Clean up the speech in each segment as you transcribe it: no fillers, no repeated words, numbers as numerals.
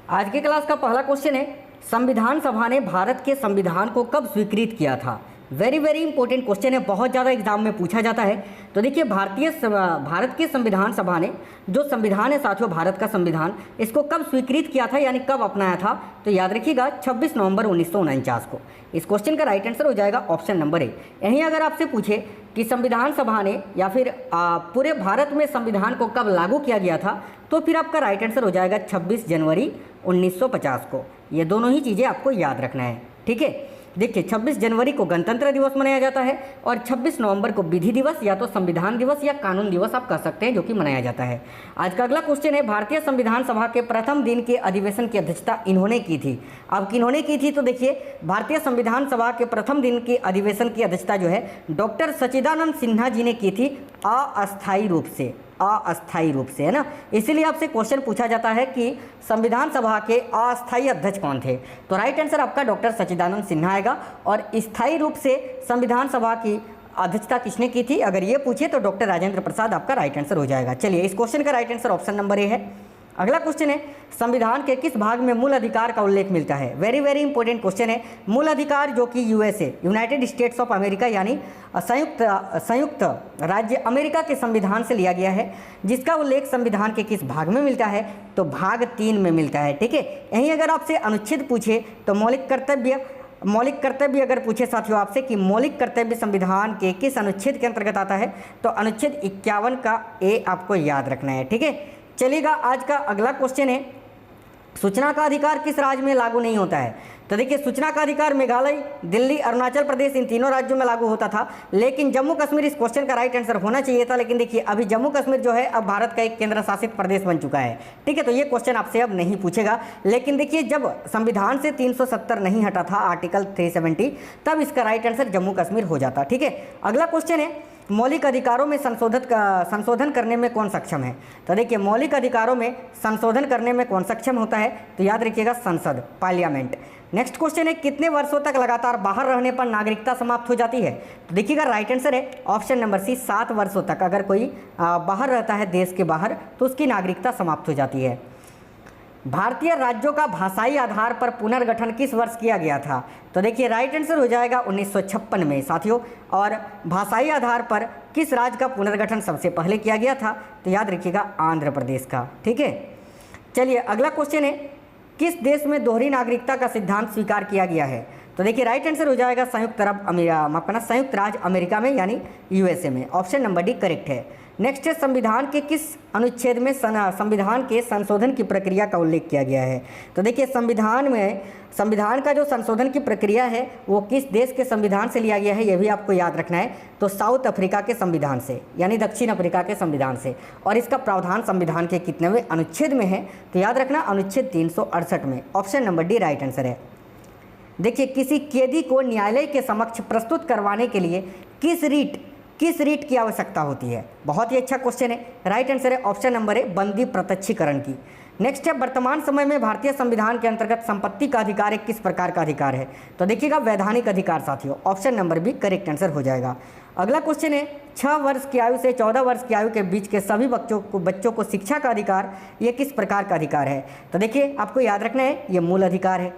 आज की क्लास का पहला क्वेश्चन है, संविधान सभा ने भारत के संविधान को कब स्वीकृत किया था। वेरी वेरी इंपॉर्टेंट क्वेश्चन है, बहुत ज़्यादा एग्जाम में पूछा जाता है। तो देखिए भारत के संविधान सभा ने जो संविधान है साथियों, भारत का संविधान, इसको कब स्वीकृत किया था यानी कब अपनाया था। तो याद रखिएगा 26 नवंबर 1949 को। इस क्वेश्चन का राइट आंसर हो जाएगा ऑप्शन नंबर ए। यहीं अगर आपसे पूछे कि संविधान सभा ने या फिर पूरे भारत में संविधान को कब लागू किया गया था, तो फिर आपका राइट आंसर हो जाएगा 26 जनवरी 1950 को। ये दोनों ही चीज़ें आपको याद रखना है, ठीक है। देखिए 26 जनवरी को गणतंत्र दिवस मनाया जाता है और 26 नवंबर को विधि दिवस या तो संविधान दिवस या कानून दिवस आप कह सकते हैं, जो कि मनाया जाता है। आज का अगला क्वेश्चन है, भारतीय संविधान सभा के प्रथम दिन के अधिवेशन की अध्यक्षता इन्होंने की थी। अब किन्होंने की थी, तो देखिए भारतीय संविधान सभा के प्रथम दिन के अधिवेशन की अध्यक्षता जो है डॉक्टर सच्चिदानंद सिन्हा जी ने की थी, अस्थायी रूप से, अस्थायी रूप से, है ना। इसीलिए आपसे क्वेश्चन पूछा जाता है कि संविधान सभा के अस्थायी अध्यक्ष कौन थे। तो राइट आंसर आपका डॉक्टर सच्चिदानंद सिन्हा आएगा। और स्थायी रूप से संविधान सभा की अध्यक्षता किसने की थी, अगर ये पूछे तो डॉक्टर राजेंद्र प्रसाद आपका राइट आंसर हो जाएगा। चलिए इस क्वेश्चन का राइट आंसर ऑप्शन नंबर ए है। अगला क्वेश्चन है, संविधान के किस भाग में मूल अधिकार का उल्लेख मिलता है। वेरी वेरी इंपॉर्टेंट क्वेश्चन है। मूल अधिकार जो कि USA, United states of America यानी संयुक्त राज्य अमेरिका के संविधान से लिया गया है, जिसका उल्लेख संविधान के किस भाग में मिलता है, तो भाग 3 में मिलता है, ठीक है। यहीं अगर आपसे अनुच्छेद पूछे तो मौलिक कर्तव्य अगर पूछे साथियों आपसे कि मौलिक कर्तव्य संविधान के किस अनुच्छेद के अंतर्गत आता है, तो अनुच्छेद 51 का ए आपको याद रखना है, ठीक है। चलिएगा आज का अगला क्वेश्चन है, सूचना का अधिकार किस राज्य में लागू नहीं होता है। तो देखिए सूचना का अधिकार मेघालय, दिल्ली, अरुणाचल प्रदेश, इन तीनों राज्यों में लागू होता था, लेकिन जम्मू कश्मीर इस क्वेश्चन का राइट आंसर होना चाहिए था। लेकिन देखिए अभी जम्मू कश्मीर जो है अब भारत का एक केंद्र शासित प्रदेश बन चुका है, ठीक है। तो ये क्वेश्चन आपसे अब नहीं पूछेगा। लेकिन देखिए जब संविधान से 370 नहीं हटा था, आर्टिकल 370, तब इसका राइट आंसर जम्मू कश्मीर हो जाता, ठीक है। अगला क्वेश्चन है, मौलिक अधिकारों में संशोधन करने में कौन सक्षम है। तो देखिए मौलिक अधिकारों में संशोधन करने में कौन सक्षम होता है, तो याद रखिएगा संसद, पार्लियामेंट। नेक्स्ट क्वेश्चन है, कितने वर्षों तक लगातार बाहर रहने पर नागरिकता समाप्त हो जाती है। तो देखिएगा राइट आंसर है ऑप्शन नंबर सी, 7 वर्षों तक अगर कोई बाहर रहता है देश के बाहर, तो उसकी नागरिकता समाप्त हो जाती है। भारतीय राज्यों का भाषाई आधार पर पुनर्गठन किस वर्ष किया गया था। तो देखिए राइट आंसर हो जाएगा 1956 में साथियों। और भाषाई आधार पर किस राज्य का पुनर्गठन सबसे पहले किया गया था, तो याद रखिएगा आंध्र प्रदेश का, ठीक है। चलिए अगला क्वेश्चन है, किस देश में दोहरी नागरिकता का सिद्धांत स्वीकार किया गया है। तो देखिए राइट आंसर हो जाएगा संयुक्त राज्य अमेरिका में यानी यूएसए में। ऑप्शन नंबर डी करेक्ट है। नेक्स्ट है, संविधान के किस अनुच्छेद में संविधान के संशोधन की प्रक्रिया का उल्लेख किया गया है। तो देखिए संविधान का जो संशोधन की प्रक्रिया है वो किस देश के संविधान से लिया गया है, ये भी आपको याद रखना है। तो साउथ अफ्रीका के संविधान से यानी दक्षिण अफ्रीका के संविधान से। और इसका प्रावधान संविधान के कितनेवें अनुच्छेद में है, तो याद रखना अनुच्छेद 368 में। Option number D right answer है। देखिए किसी कैदी को न्यायालय के समक्ष प्रस्तुत करवाने के लिए किस रीट की आवश्यकता होती है। बहुत ही अच्छा क्वेश्चन है। राइट आंसर है ऑप्शन नंबर ए, बंदी प्रत्यक्षीकरण की। नेक्स्ट है, वर्तमान समय में भारतीय संविधान के अंतर्गत संपत्ति का अधिकार एक किस प्रकार का अधिकार है। तो देखिएगा वैधानिक अधिकार साथियों। Option number B correct answer हो जाएगा। अगला क्वेश्चन है, 6 वर्ष की आयु से 14 वर्ष की आयु के बीच के सभी बच्चों को शिक्षा का अधिकार ये किस प्रकार का अधिकार है। तो देखिए आपको याद रखना है ये मूल अधिकार है।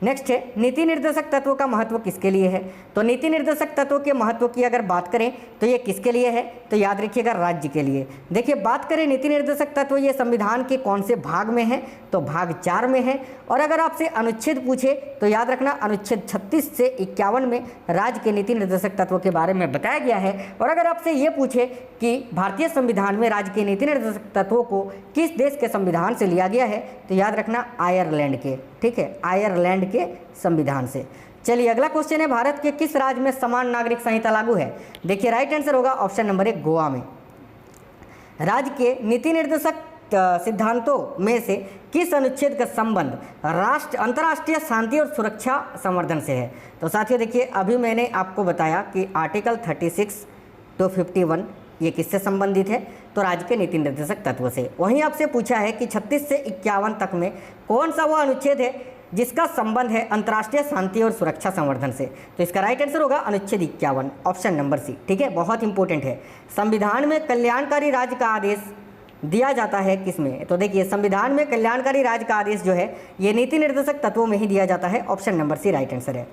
नेक्स्ट है, नीति निर्देशक तत्वों का महत्व किसके लिए है। तो नीति निर्देशक तत्वों के महत्व की अगर बात करें तो ये किसके लिए है, तो याद रखिएगा राज्य के लिए। देखिए बात करें नीति निर्देशक तत्व ये संविधान के कौन से भाग में है, तो भाग 4 में है। और अगर आपसे अनुच्छेद पूछे तो याद रखना अनुच्छेद 36 से 51 में राज्य के नीति निर्देशक तत्वों के बारे में बताया गया है। और अगर आपसे ये पूछे कि भारतीय संविधान में राज्य के नीति निर्देशक तत्वों को किस देश के संविधान से लिया गया है, तो याद रखना आयरलैंड के, ठीक है, आयरलैंड के संविधान से। चलिए अगला क्वेश्चन है, भारत के किस राज्य में समान नागरिक संहिता लागू है। देखिए राइट आंसर होगा ऑप्शन नंबर 1 गोवा में। राज्य के नीति निर्देशक सिद्धांतों में से किस अनुच्छेद का संबंध अंतर्राष्ट्रीय शांति और सुरक्षा संवर्धन से है। तो साथियों देखिए अभी मैंने आपको बताया कि आर्टिकल 36 to 51 ये किससे संबंधित है, तो राज्य के नीति निर्देशक तत्व से। वहीं आपसे पूछा है कि 36 से 51 तक में कौन सा वो अनुच्छेद है जिसका संबंध है अंतर्राष्ट्रीय शांति और सुरक्षा संवर्धन से। तो इसका राइट आंसर होगा अनुच्छेद 51, ऑप्शन नंबर सी, ठीक है। बहुत इंपॉर्टेंट है। संविधान में कल्याणकारी राज्य का आदेश दिया जाता है किसमें? तो देखिए संविधान में कल्याणकारी राज्य का आदेश जो है ये नीति निर्देशक तत्वों में ही दिया जाता है। Option number C right answer है।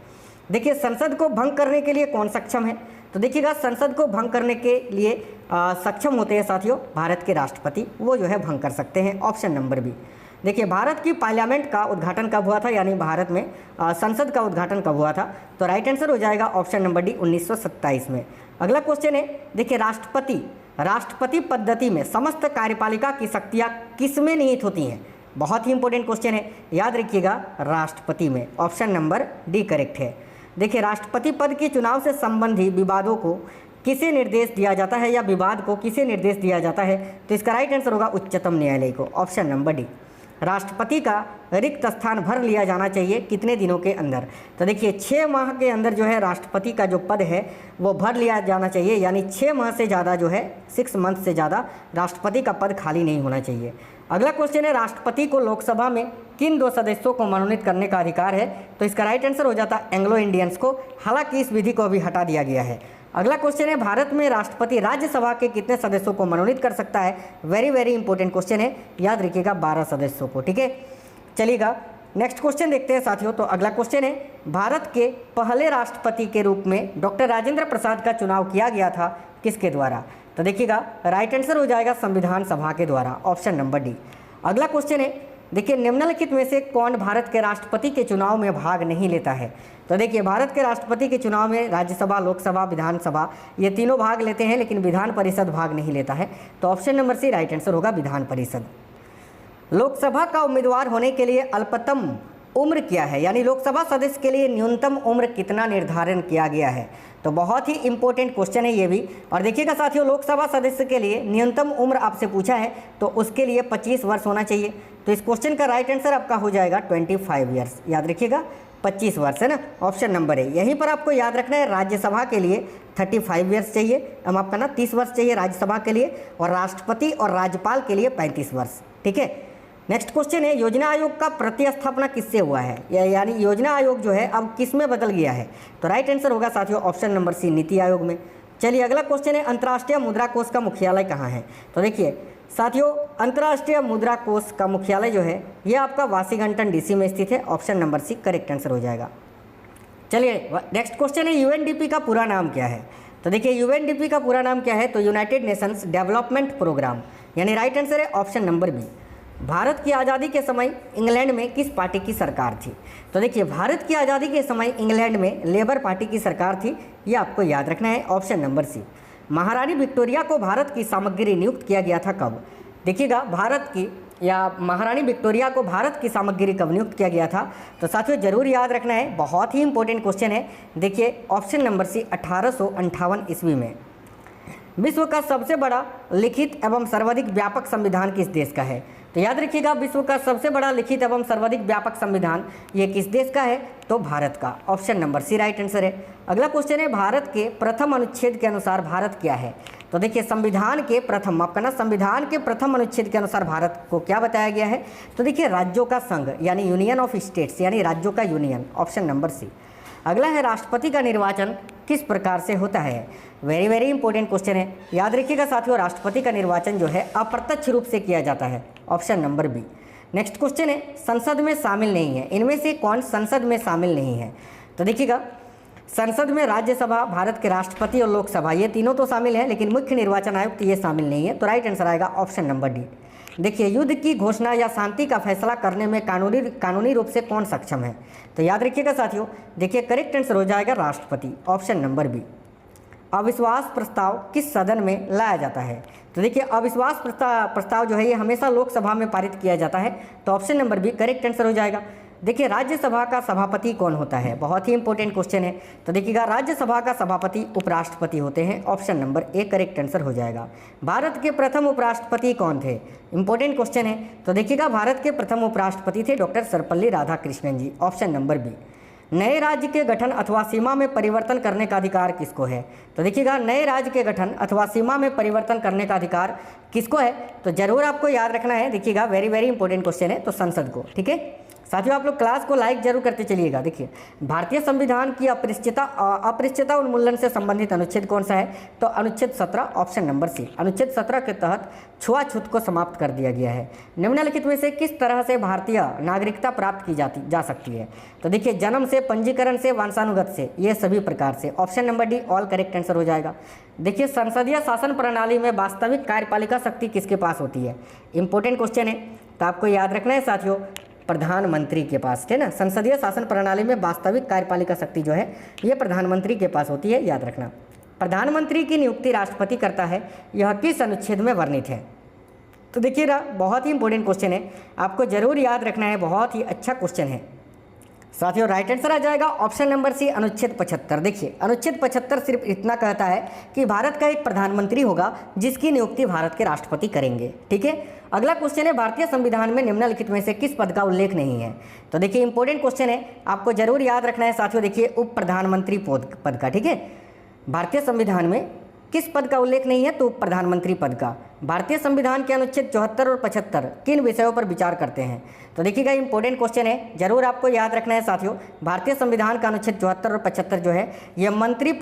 देखिए संसद को भंग करने के लिए कौन सक्षम है? तो देखिएगा संसद को भंग करने के लिए सक्षम होते हैं साथियों भारत के राष्ट्रपति, वो जो है भंग कर सकते हैं। Option number B. देखिए भारत की पार्लियामेंट का उद्घाटन कब हुआ था, यानी भारत में संसद का उद्घाटन कब हुआ था? तो राइट आंसर हो जाएगा ऑप्शन नंबर डी 1927 में। अगला क्वेश्चन है, देखिए राष्ट्रपति पद्धति में समस्त कार्यपालिका की शक्तियाँ किस में निहित होती हैं? बहुत ही इंपॉर्टेंट क्वेश्चन है, याद रखिएगा राष्ट्रपति में। ऑप्शन नंबर डी करेक्ट है। देखिए राष्ट्रपति पद के चुनाव से संबंधी विवादों को किसे निर्देश दिया जाता है, या विवाद को किसे निर्देश दिया जाता है? तो इसका राइट आंसर होगा उच्चतम न्यायालय को। Option number D. राष्ट्रपति का रिक्त स्थान भर लिया जाना चाहिए कितने दिनों के अंदर? तो देखिए 6 माह के अंदर जो है राष्ट्रपति का जो पद है वो भर लिया जाना चाहिए, यानी 6 माह से ज़्यादा जो है 6 मंथ से ज़्यादा राष्ट्रपति का पद खाली नहीं होना चाहिए। अगला क्वेश्चन है, राष्ट्रपति को लोकसभा में किन 2 सदस्यों को मनोनीत करने का अधिकार है? तो इसका राइट आंसर हो जाता है एंग्लो इंडियंस को, हालांकि इस विधि को अभी हटा दिया गया है। अगला क्वेश्चन है, भारत में राष्ट्रपति राज्यसभा के कितने सदस्यों को मनोनीत कर सकता है? वेरी वेरी इंपॉर्टेंट क्वेश्चन है, याद रखिएगा 12 सदस्यों को। ठीक है, चलिएगा नेक्स्ट क्वेश्चन देखते हैं साथियों। तो अगला क्वेश्चन है, भारत के पहले राष्ट्रपति के रूप में डॉक्टर राजेंद्र प्रसाद का चुनाव किया गया था किसके द्वारा? तो देखिएगा राइट आंसर हो जाएगा संविधान सभा के द्वारा। Option number D. अगला क्वेश्चन है, देखिए निम्नलिखित में से कौन भारत के राष्ट्रपति के चुनाव में भाग नहीं लेता है? तो देखिए भारत के राष्ट्रपति के चुनाव में राज्यसभा, लोकसभा, विधानसभा ये तीनों भाग लेते हैं, लेकिन विधान परिषद भाग नहीं लेता है। तो option number C right answer होगा विधान परिषद। लोकसभा का उम्मीदवार होने के लिए अल्पतम उम्र क्या है, यानी लोकसभा सदस्य के लिए न्यूनतम उम्र कितना निर्धारण किया गया है? तो बहुत ही इंपॉर्टेंट क्वेश्चन है ये भी। और देखिएगा साथियों लोकसभा सदस्य के लिए न्यूनतम उम्र आपसे पूछा है तो उसके लिए 25 वर्ष होना चाहिए। तो इस क्वेश्चन का राइट आंसर आपका हो जाएगा 25 ईयर्स, याद रखिएगा 25 वर्ष है ना, ऑप्शन नंबर है। यहीं पर आपको याद रखना है राज्यसभा के लिए 35 ईयर्स चाहिए, हम आपका ना 30 वर्ष चाहिए राज्यसभा के लिए, और राष्ट्रपति और राज्यपाल के लिए 35 वर्ष। ठीक है, नेक्स्ट क्वेश्चन है, योजना आयोग का प्रतिस्थापना किससे हुआ है, यानी योजना आयोग जो है अब किस में बदल गया है? तो राइट आंसर होगा साथियों ऑप्शन नंबर सी नीति आयोग में। चलिए अगला क्वेश्चन है, अंतर्राष्ट्रीय मुद्रा कोष का मुख्यालय कहाँ है? तो देखिए साथियों अंतर्राष्ट्रीय मुद्रा कोष का मुख्यालय जो है ये आपका वाशिंगटन डीसी में स्थित है। Option number C correct answer हो जाएगा। चलिए नेक्स्ट क्वेश्चन है, यूएनडीपी का पूरा नाम क्या है? तो देखिए यूएनडीपी का पूरा नाम क्या है? तो यूनाइटेड नेशंस डेवलपमेंट प्रोग्राम, यानी राइट आंसर है ऑप्शन नंबर बी। भारत की आज़ादी के समय इंग्लैंड में किस पार्टी की सरकार थी? तो देखिए भारत की आज़ादी के समय इंग्लैंड में लेबर पार्टी की सरकार थी, ये आपको याद रखना है। Option number C. महारानी विक्टोरिया को भारत की सामग्री नियुक्त किया गया था कब? देखिएगा भारत की या महारानी विक्टोरिया को भारत की सामग्री कब नियुक्त किया गया था? तो साथियों जरूर याद रखना है, बहुत ही इंपॉर्टेंट क्वेश्चन है। देखिए ऑप्शन नंबर सी 1858 ईस्वी में। विश्व का सबसे बड़ा लिखित एवं सर्वाधिक व्यापक संविधान किस देश का है? तो याद रखिएगा विश्व का सबसे बड़ा लिखित एवं सर्वाधिक व्यापक संविधान ये किस देश का है? तो भारत का। Option number C right answer है। अगला क्वेश्चन है, भारत के प्रथम अनुच्छेद के अनुसार भारत क्या है? तो देखिए संविधान के प्रथम अनुच्छेद के अनुसार भारत को क्या बताया गया है? तो देखिए राज्यों का संघ, यानी यूनियन ऑफ स्टेट्स, यानी राज्यों का यूनियन। ऑप्शन नंबर सी। अगला है, राष्ट्रपति का निर्वाचन किस प्रकार से होता है? वेरी वेरी इंपॉर्टेंट क्वेश्चन है, याद रखिएगा साथियों राष्ट्रपति का निर्वाचन जो है अप्रत्यक्ष रूप से किया जाता है। Option number B. Next question है, संसद में शामिल नहीं है, इनमें से कौन संसद में शामिल नहीं है? तो देखिएगा संसद में राज्यसभा, भारत के राष्ट्रपति और लोकसभा ये तीनों तो शामिल है, लेकिन मुख्य निर्वाचन आयुक्त ये शामिल नहीं है। तो राइट आंसर आएगा ऑप्शन नंबर डी। देखिए युद्ध की घोषणा या शांति का फैसला करने में कानूनी रूप से कौन सक्षम है? तो याद रखिएगा साथियों, देखिए करेक्ट आंसर हो जाएगा राष्ट्रपति। Option number B. अविश्वास प्रस्ताव किस सदन में लाया जाता है? तो देखिए अविश्वास प्रस्ताव जो है ये हमेशा लोकसभा में पारित किया जाता है। तो option number B correct answer हो जाएगा। देखिए राज्यसभा का सभापति कौन होता है? बहुत ही इंपॉर्टेंट क्वेश्चन है। तो देखिएगा राज्यसभा का सभापति उपराष्ट्रपति होते हैं। Option number A correct answer हो जाएगा। भारत के प्रथम उपराष्ट्रपति कौन थे? इंपॉर्टेंट क्वेश्चन है। तो देखिएगा भारत के प्रथम उपराष्ट्रपति थे doctor Sarvepalli Radhakrishnan ji. Option number b. नए राज्य के गठन अथवा सीमा में परिवर्तन करने का अधिकार किसको है? तो देखिएगा नए राज्य के गठन अथवा सीमा में परिवर्तन करने का अधिकार किसको है? तो जरूर आपको याद रखना है। देखिएगा वेरी वेरी इंपॉर्टेंट क्वेश्चन है, तो संसद को। ठीक है, साथियों आप लोग क्लास को लाइक जरूर करते चलिएगा। देखिए भारतीय संविधान की अपरिष्टता उन्मूलन से संबंधित अनुच्छेद कौन सा है? तो अनुच्छेद 17 ऑप्शन नंबर सी। अनुच्छेद 17 के तहत छुआछूत को समाप्त कर दिया गया है। निम्नलिखित में से किस तरह से भारतीय नागरिकता प्राप्त की जा सकती है? तो देखिए जन्म से, पंजीकरण से, वंशानुगत से, ये सभी प्रकार से। Option number D all correct answer हो जाएगा। देखिए संसदीय शासन प्रणाली में वास्तविक कार्यपालिका शक्ति किसके पास होती है? इंपॉर्टेंट क्वेश्चन है, तो आपको याद रखना है साथियों, प्रधानमंत्री के पास, है ना। संसदीय शासन प्रणाली में वास्तविक कार्यपालिका शक्ति जो है ये प्रधानमंत्री के पास होती है, याद रखना। प्रधानमंत्री की नियुक्ति राष्ट्रपति करता है, यह किस अनुच्छेद में वर्णित है? तो देखिएगा बहुत ही इंपॉर्टेंट क्वेश्चन है, आपको जरूर याद रखना है, बहुत ही अच्छा क्वेश्चन है साथियों। राइट आंसर आ जाएगा ऑप्शन नंबर सी अनुच्छेद 75। देखिए अनुच्छेद 75 सिर्फ इतना कहता है कि भारत का एक प्रधानमंत्री होगा जिसकी नियुक्ति भारत के राष्ट्रपति करेंगे, ठीक है। अगला क्वेश्चन है भारतीय संविधान में निम्नलिखित में से किस पद का उल्लेख नहीं है? तो देखिए इंपॉर्टेंट क्वेश्चन है, आपको जरूर याद रखना है साथियों। देखिए उप प्रधानमंत्री पद का, ठीक है। भारतीय संविधान में किस पद का उल्लेख नहीं है? तो उप प्रधानमंत्री पद का। भारतीय संविधान के अनुच्छेद 74 और 75 किन विषयों पर विचार करते हैं? तो देखिएगा इंपॉर्टेंट क्वेश्चन है, जरूर आपको याद रखना है साथियों। भारतीय संविधान का अनुच्छेद 74 और 75 जो है ये मंत्री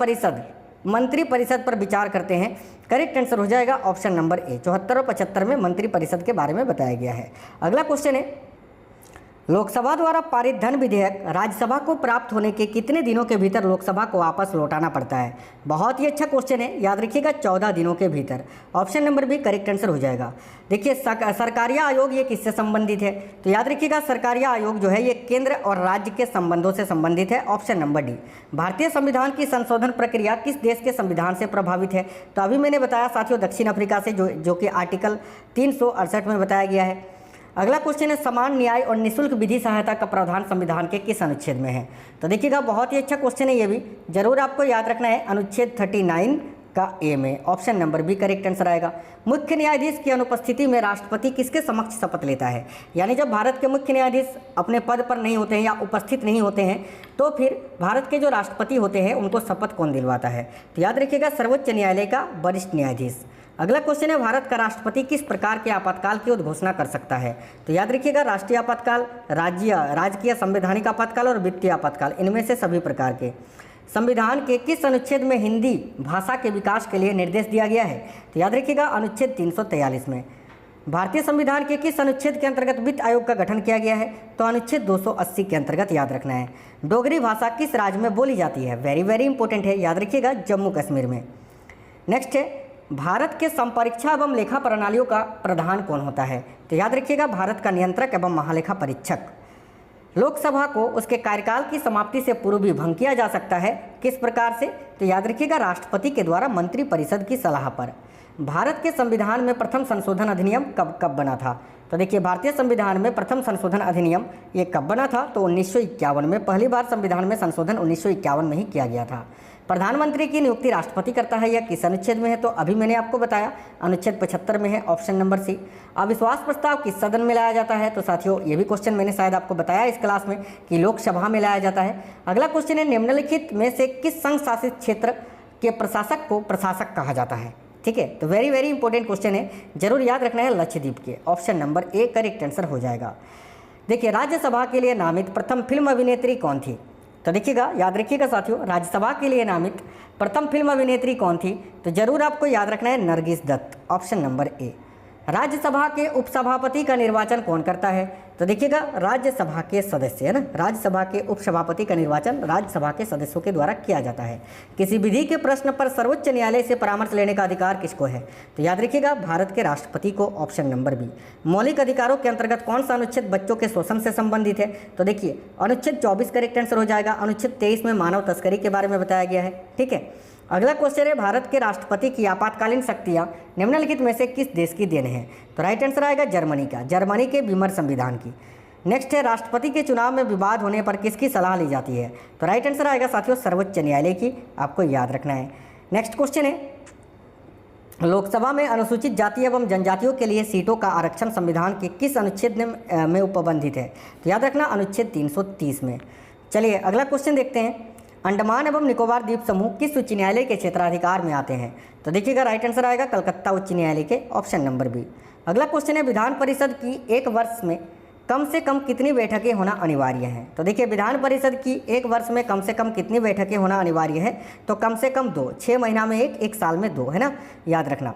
परिषद पर विचार करते हैं। करेक्ट आंसर हो जाएगा ऑप्शन नंबर ए। 74 और 75 में मंत्री परिषद के बारे में बताया गया है। अगला क्वेश्चन है लोकसभा द्वारा पारित धन विधेयक राज्यसभा को प्राप्त होने के कितने दिनों के भीतर लोकसभा को वापस लौटाना पड़ता है? बहुत ही अच्छा क्वेश्चन है, याद रखिएगा 14 दिनों के भीतर। Option number B correct answer हो जाएगा। देखिए सरकारिया आयोग ये किससे संबंधित है? तो याद रखिएगा सरकारिया आयोग जो है ये केंद्र और राज्य के संबंधों से संबंधित है। Option number D. भारतीय संविधान की संशोधन प्रक्रिया किस देश के संविधान से प्रभावित है? तो अभी मैंने बताया साथियों दक्षिण अफ्रीका से, जो कि आर्टिकल 368 में बताया गया है। अगला क्वेश्चन है समान न्याय और निःशुल्क विधि सहायता का प्रावधान संविधान के किस अनुच्छेद में है? तो देखिएगा बहुत ही अच्छा क्वेश्चन है, ये भी जरूर आपको याद रखना है, अनुच्छेद 39 का ए में। Option number B correct answer आएगा। मुख्य न्यायाधीश की अनुपस्थिति में राष्ट्रपति किसके समक्ष शपथ लेता है? यानी जब भारत के मुख्य न्यायाधीश अपने पद पर नहीं होते हैं या उपस्थित नहीं होते हैं तो फिर भारत के जो राष्ट्रपति होते हैं उनको शपथ कौन दिलवाता है? तो याद रखिएगा सर्वोच्च न्यायालय का वरिष्ठ न्यायाधीश। अगला क्वेश्चन है भारत का राष्ट्रपति किस प्रकार के आपातकाल की उद्घोषणा कर सकता है? तो याद रखिएगा राष्ट्रीय आपातकाल, राजकीय संवैधानिक आपातकाल और वित्तीय आपातकाल, इनमें से सभी प्रकार के। संविधान के किस अनुच्छेद में हिंदी भाषा के विकास के लिए निर्देश दिया गया है? तो याद रखिएगा अनुच्छेद 343 में। भारतीय संविधान के किस अनुच्छेद के अंतर्गत वित्त आयोग का गठन किया गया है? तो अनुच्छेद 280 के अंतर्गत, याद रखना है। डोगरी भाषा किस राज्य में बोली जाती है? वेरी वेरी इंपॉर्टेंट है, याद रखिएगा जम्मू कश्मीर में। नेक्स्ट है भारत के संपरीक्षा एवं लेखा प्रणालियों का प्रधान कौन होता है? तो याद रखिएगा भारत का नियंत्रक एवं महालेखा परीक्षक। लोकसभा को उसके कार्यकाल की समाप्ति से पूर्व भी भंग किया जा सकता है, किस प्रकार से? तो याद रखिएगा राष्ट्रपति के द्वारा मंत्री परिषद की सलाह पर। भारत के संविधान में प्रथम संशोधन अधिनियम कब बना था? तो देखिए भारतीय संविधान में प्रथम संशोधन अधिनियम ये कब बना था? तो 1951 में। पहली बार संविधान में संशोधन 1951 में ही किया गया था। प्रधानमंत्री की नियुक्ति राष्ट्रपति करता है, यह किस अनुच्छेद में है? तो अभी मैंने आपको बताया अनुच्छेद 75 में है। Option number C. अविश्वास प्रस्ताव किस सदन में लाया जाता है? तो साथियों ये भी क्वेश्चन मैंने शायद आपको बताया इस क्लास में कि लोकसभा में लाया जाता है। अगला क्वेश्चन है निम्नलिखित में से किस संघ शासित क्षेत्र के प्रशासक को प्रशासक कहा जाता है? ठीक है, तो वेरी वेरी इंपॉर्टेंट क्वेश्चन है, जरूर याद रखना है लक्षद्वीप के। Option number A correct answer हो जाएगा। देखिए राज्यसभा के लिए नामित प्रथम फिल्म अभिनेत्री कौन थी? तो देखिएगा याद रखिएगा साथियों राज्यसभा के लिए नामित प्रथम फिल्म अभिनेत्री कौन थी? तो जरूर आपको याद रखना है Nargis Dutt. Option number A. Rajya Sabha के उपसभापति का निर्वाचन कौन करता है? तो देखिएगा राज्यसभा के सदस्य, है ना। राज्यसभा के उपसभापति का निर्वाचन राज्यसभा के सदस्यों के द्वारा किया जाता है। किसी विधि के प्रश्न पर सर्वोच्च न्यायालय से परामर्श लेने का अधिकार किसको है? तो याद रखिएगा भारत के राष्ट्रपति को। Option number B. मौलिक अधिकारों के अंतर्गत कौन सा अनुच्छेद बच्चों के शोषण से संबंधित है? तो देखिए अनुच्छेद 24 करेक्ट आंसर हो जाएगा। अनुच्छेद 23 में मानव तस्करी के बारे में बताया गया है, ठीक है। अगला क्वेश्चन है भारत के राष्ट्रपति की आपातकालीन शक्तियां निम्नलिखित में से किस देश की देन है? तो राइट आंसर आएगा जर्मनी का, जर्मनी के बीमर संविधान की। नेक्स्ट है राष्ट्रपति के चुनाव में विवाद होने पर किसकी सलाह ली जाती है? तो राइट आंसर आएगा साथियों सर्वोच्च न्यायालय की, आपको याद रखना है। नेक्स्ट क्वेश्चन है लोकसभा में अनुसूचित जाति एवं जनजातियों के लिए सीटों का आरक्षण संविधान के किस अनुच्छेद में उपबंधित है? तो याद रखना अनुच्छेद 330 में। चलिए अगला क्वेश्चन देखते हैं अंडमान एवं निकोबार द्वीप समूह किस उच्च न्यायालय के क्षेत्राधिकार में आते हैं? तो देखिएगा राइट आंसर आएगा कलकत्ता उच्च न्यायालय के। Option number B. अगला क्वेश्चन है विधान परिषद की एक वर्ष में कम से कम कितनी बैठकें होना अनिवार्य है? तो देखिए विधान परिषद की एक वर्ष में कम से कम कितनी बैठकें होना अनिवार्य है? तो कम से कम 2, 6 महीना में एक साल में 2, है ना, याद रखना।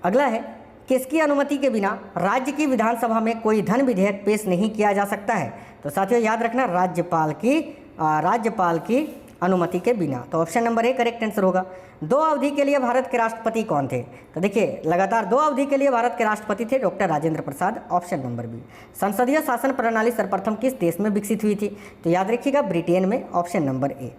अगला है, किसकी अनुमति के बिना राज्य की विधानसभा में कोई धन विधेयक पेश नहीं किया जा सकता है? तो साथियों याद रखना, राज्यपाल की अनुमति के बिना। तो option number A correct answer होगा। 2 अवधि के लिए भारत के राष्ट्रपति कौन थे? तो देखिए लगातार 2 अवधि के लिए भारत के राष्ट्रपति थे doctor Rajendra Prasad, option number B. संसदीय शासन प्रणाली सर्वप्रथम किस देश में विकसित हुई थी? तो याद रखिएगा ब्रिटेन में, ऑप्शन नंबर ए।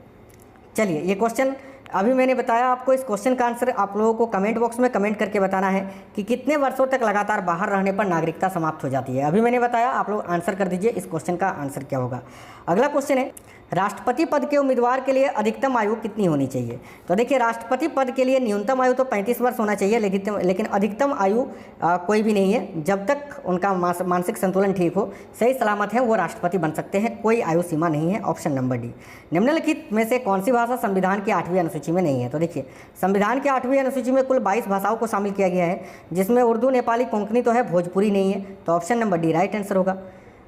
चलिए ये क्वेश्चन अभी मैंने बताया आपको, इस क्वेश्चन का आंसर आप लोगों को कमेंट बॉक्स में कमेंट करके बताना है कि कितने वर्षों तक लगातार बाहर रहने पर नागरिकता समाप्त हो जाती है। अभी मैंने बताया, आप लोग आंसर कर दीजिए इस क्वेश्चन का आंसर क्या होगा। अगला क्वेश्चन है, राष्ट्रपति पद के उम्मीदवार के लिए अधिकतम आयु कितनी होनी चाहिए? तो देखिए राष्ट्रपति पद के लिए न्यूनतम आयु तो 35 वर्ष होना चाहिए, लेकिन अधिकतम आयु कोई भी नहीं है। जब तक उनका मानसिक संतुलन ठीक हो, सही सलामत है, वो राष्ट्रपति बन सकते हैं, कोई आयु सीमा नहीं है, ऑप्शन नंबर डी। निम्नलिखित में से कौन सी भाषा संविधान की 8वीं अनुसूची में नहीं है? तो देखिए संविधान की 8वीं अनुसूची में कुल 22 भाषाओं को शामिल किया गया है, जिसमें उर्दू, नेपाली, कोंकणी तो है, भोजपुरी नहीं है। तो option number D right answer होगा।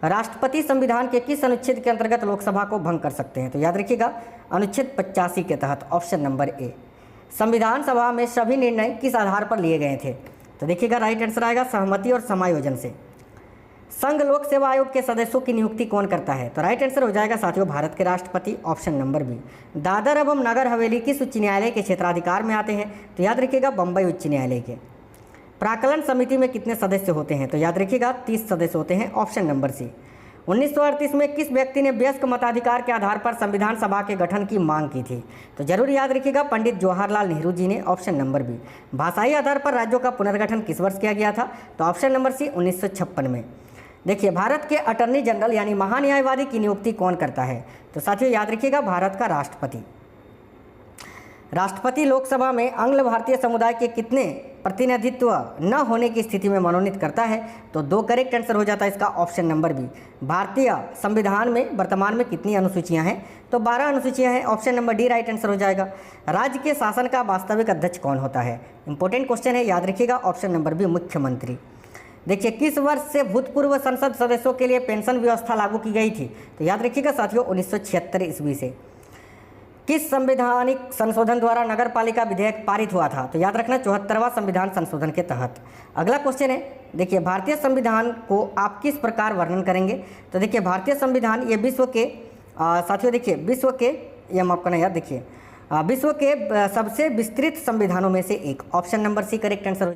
राष्ट्रपति संविधान के किस अनुच्छेद के अंतर्गत लोकसभा को भंग कर सकते हैं? तो याद रखिएगा अनुच्छेद 85 के तहत, ऑप्शन नंबर ए। संविधान सभा में सभी निर्णय किस आधार पर लिए गए थे? तो देखिएगा राइट आंसर आएगा सहमति और समायोजन से। संघ लोक सेवा आयोग के सदस्यों की नियुक्ति कौन करता है? तो राइट आंसर हो जाएगा साथियों भारत के राष्ट्रपति, ऑप्शन नंबर बी। दादर एवं नगर हवेली किस उच्च न्यायालय के क्षेत्राधिकार में आते हैं? तो याद रखिएगा बम्बई उच्च न्यायालय के। प्राक्कलन समिति में कितने सदस्य होते हैं? तो याद रखिएगा 30 सदस्य होते हैं, ऑप्शन नंबर सी। 1938 में किस व्यक्ति ने वयस्क मताधिकार के आधार पर संविधान सभा के गठन की मांग की थी? तो जरूर याद रखिएगा पंडित जवाहरलाल नेहरू जी ने, ऑप्शन नंबर बी। भाषाई आधार पर राज्यों का पुनर्गठन किस वर्ष किया गया था? तो ऑप्शन नंबर सी 1956 में। देखिए भारत के अटर्नी जनरल यानी महान्यायवादी की नियुक्ति कौन करता है? तो साथियों याद रखिएगा भारत का राष्ट्रपति। राष्ट्रपति लोकसभा में आंग्ल भारतीय समुदाय के कितने प्रतिनिधित्व न होने की स्थिति में मनोनीत करता है? तो 2 करेक्ट आंसर हो जाता है इसका, ऑप्शन नंबर बी। भारतीय संविधान में वर्तमान में कितनी अनुसूचियां हैं? तो 12 अनुसूचियां हैं, option number D right answer हो जाएगा। राज्य के शासन का वास्तविक अध्यक्ष कौन होता है? इंपॉर्टेंट क्वेश्चन है, याद रखिएगा ऑप्शन नंबर बी मुख्यमंत्री। देखिए किस वर्ष से भूतपूर्व संसद सदस्यों के लिए पेंशन व्यवस्था लागू की गई थी? तो याद रखिएगा साथियों 1976 ईस्वी से। किस संवैधानिक संशोधन द्वारा नगर पालिका विधेयक पारित हुआ था? तो याद रखना 74वां संविधान संशोधन के तहत। अगला क्वेश्चन है, देखिए भारतीय संविधान को आप किस प्रकार वर्णन करेंगे? तो देखिए भारतीय संविधान ये विश्व के साथियों देखिए विश्व के, ये माफ करना यार, देखिए विश्व के सबसे विस्तृत संविधानों में से एक, option number C correct answer.